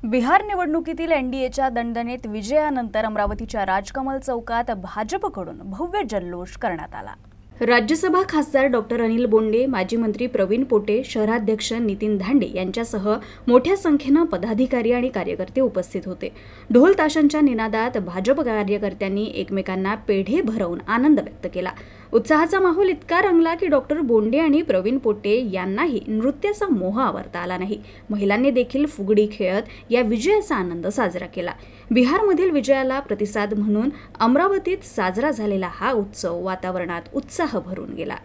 बिहार निवडणुकीतील एनडीएच्या दणदणीत विजयानंतर अमरावतीच्या राजकमल चौकात भाजपकडून भव्य जल्लोष करण्यात आला। राज्यसभा खासदार डॉक्टर अनिल बोंडे, माजी मंत्री प्रवीण पोटे, शहराध्यक्ष नितीन धांडे यांच्यासह मोठ्या संख्येने पदाधिकारी आणि कार्यकर्ते उपस्थित होते। ढोल ताशांच्या निनादात भाजप कार्यकर्त्यांनी एकमेकांना पेढे भरवून आनंद व्यक्त केला। उत्साहाचा माहोल इतका रंगला की डॉक्टर बोंडे आणि प्रवीण पोटे यांनाही नृत्याचा मोह आवरता आला नाही। महिलांनी देखील फुगडी खेळत या विजयाचा आनंद साजरा केला। बिहारमधील विजयाला प्रतिसाद म्हणून अमरावतीत साजरा झालेला हा उत्सव वातावरणात उत्साह भरून गेला।